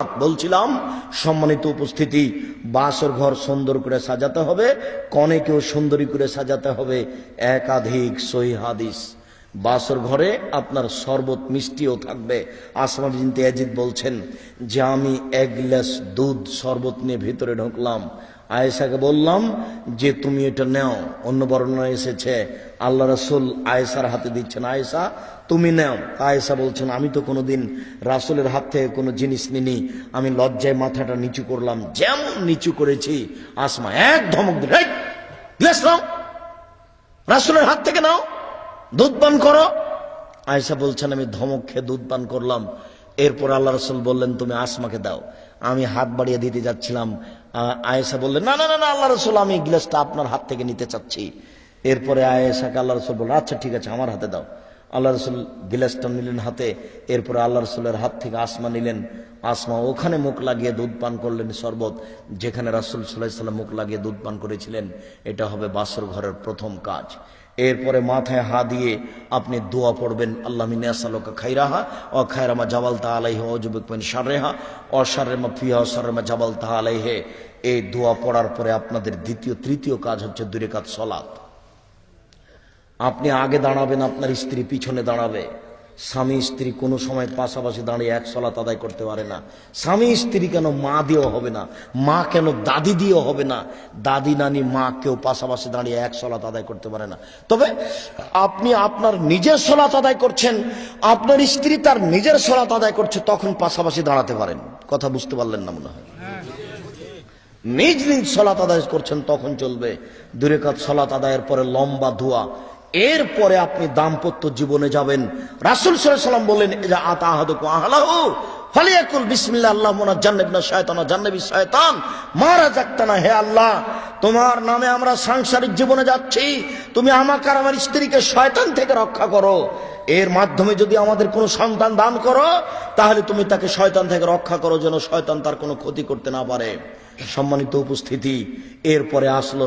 বলছিলাম সম্মানিত উপস্থিতি, বাসর ঘর সুন্দর করে সাজাতে হবে, কনেকেও সুন্দরী করে সাজাতে হবে। একাধিক সহিহ হাদিস। বাসর ঘরে আপনার শরবত মিষ্টিও থাকবে। আসমা বিনতে ইয়াজিদ বলছেন যে আমি এক গ্লাস দুধ শরবত নিয়ে ভিতরে ঢুকলাম, আয়েশাকে বললাম যে তুমি এটা নাও। অন্য বর্ণনা এসেছে আল্লাহ রাসূল আয়েশার হাতে দিচ্ছেন, আয়েশা তুমি নাও। আয়েশা বলছেন আমি তো কোনোদিন রাসূলের হাত থেকে কোনো জিনিস নিনি, আমি লজ্জায় মাথাটা নিচু করলাম। যেমন নিচু করেছি আসমা এক ধমক দিল, এই গ্লাস নাও, রাসূলের হাত থেকে নাও, দুধ পান করো। আয়েশা বলছেন আমি ধমক খেয়ে দুধ পান করলাম। এরপর আল্লাহ রাসূল বললেন তুমি আসমাকে দাও। আমি হাত বাড়িয়ে দিতে যাচ্ছিলাম, আয়েশা বললেন না না না না আল্লাহ রাসূল আমি গ্লাসটা আপনার হাত থেকে নিতে চাচ্ছি। এরপরে আয়েশাকে আল্লাহ রাসূল বললেন আচ্ছা ঠিক আছে আমার হাতে দাও। আল্লাহ রাসূল গ্লাসটা নিলেন হাতে। এরপরে আল্লাহ রাসূলের হাত থেকে আসমা নিলেন। আসমা ওখানে মুখ লাগিয়ে দুধ পান করলেন শরবত, যেখানে রাসূল সাল্লাল্লাহু আলাইহি ওয়াসাল্লাম মুখ লাগিয়ে দুধ পান করেছিলেন। এটা হবে বাসর ঘরের প্রথম কাজ। এরপরে মাথায় হাত দিয়ে আপনি দোয়া পড়বেন, আল্লাহ মিন্নী আসআলুকা খাইরাহা ওয়া খায়রা মা জাবালতা আলাইহি ওয়া আউযু বিকা মিন শাররিহা ওয়া শাররি মা ফিহা ওয়া শাররি মা জাবালতা আলাইহি। এই দোয়া পড়ার পরে আপনাদের দ্বিতীয় তৃতীয় কাজ হচ্ছে 2 রাকাত সালাত। আপনি আগে দাঁড়াবেন, আপনার স্ত্রী পিছনে দাঁড়াবে। স্বামী স্ত্রী কোনো সময় পাশাপাশি দাঁড়িয়ে এক সালাত আদায় করতে পারে না। স্বামী স্ত্রী কেন মা দিয়েও হবে না, মা কেন দাদি দিয়েও হবে না, দাদি নানি মা কেউ পাশাপাশি দাঁড়িয়ে এক সালাত আদায় করতে পারে না। তবে আপনি আপনার নিজের সালাত আদায় করছেন, আপনার স্ত্রী তার নিজের সালাত আদায় করছে, তখন পাশাপাশি দাঁড়াতে পারেন। কথা বুঝতে পারলেন না মনে হয়? নিজ নিজ সালাত আদায় করছেন তখন চলবে। 2 রাকাত সালাত আদায়ের পরে লম্বা দোয়া। এরপরে আপনি দাম্পত্য জীবনে যাবেন। রাসূল সাল্লাল্লাহু আলাইহি ওয়াসাল্লাম বললেন ইজা আতা আহাদুকুম আহলাহু ফালিয়াকুল বিসমিল্লাহ আল্লাহুম্মা জান্নিবনা শায়তানা জান্নিবি শায়তান মা রাযাকতানা। হে আল্লাহ তোমার নামে আমরা সাংসারিক জীবনে যাচ্ছি, তুমি আমাকে আর আমার স্ত্রীকে শয়তান থেকে রক্ষা করো। এর মাধ্যমে যদি আমাদের কোনো সন্তান দান করো তাহলে তুমি তাকে শয়তান থেকে রক্ষা করো, যেন শয়তান তার কোনো ক্ষতি করতে না পারে। সম্মানিত উপস্থিতি, এরপরে আসলো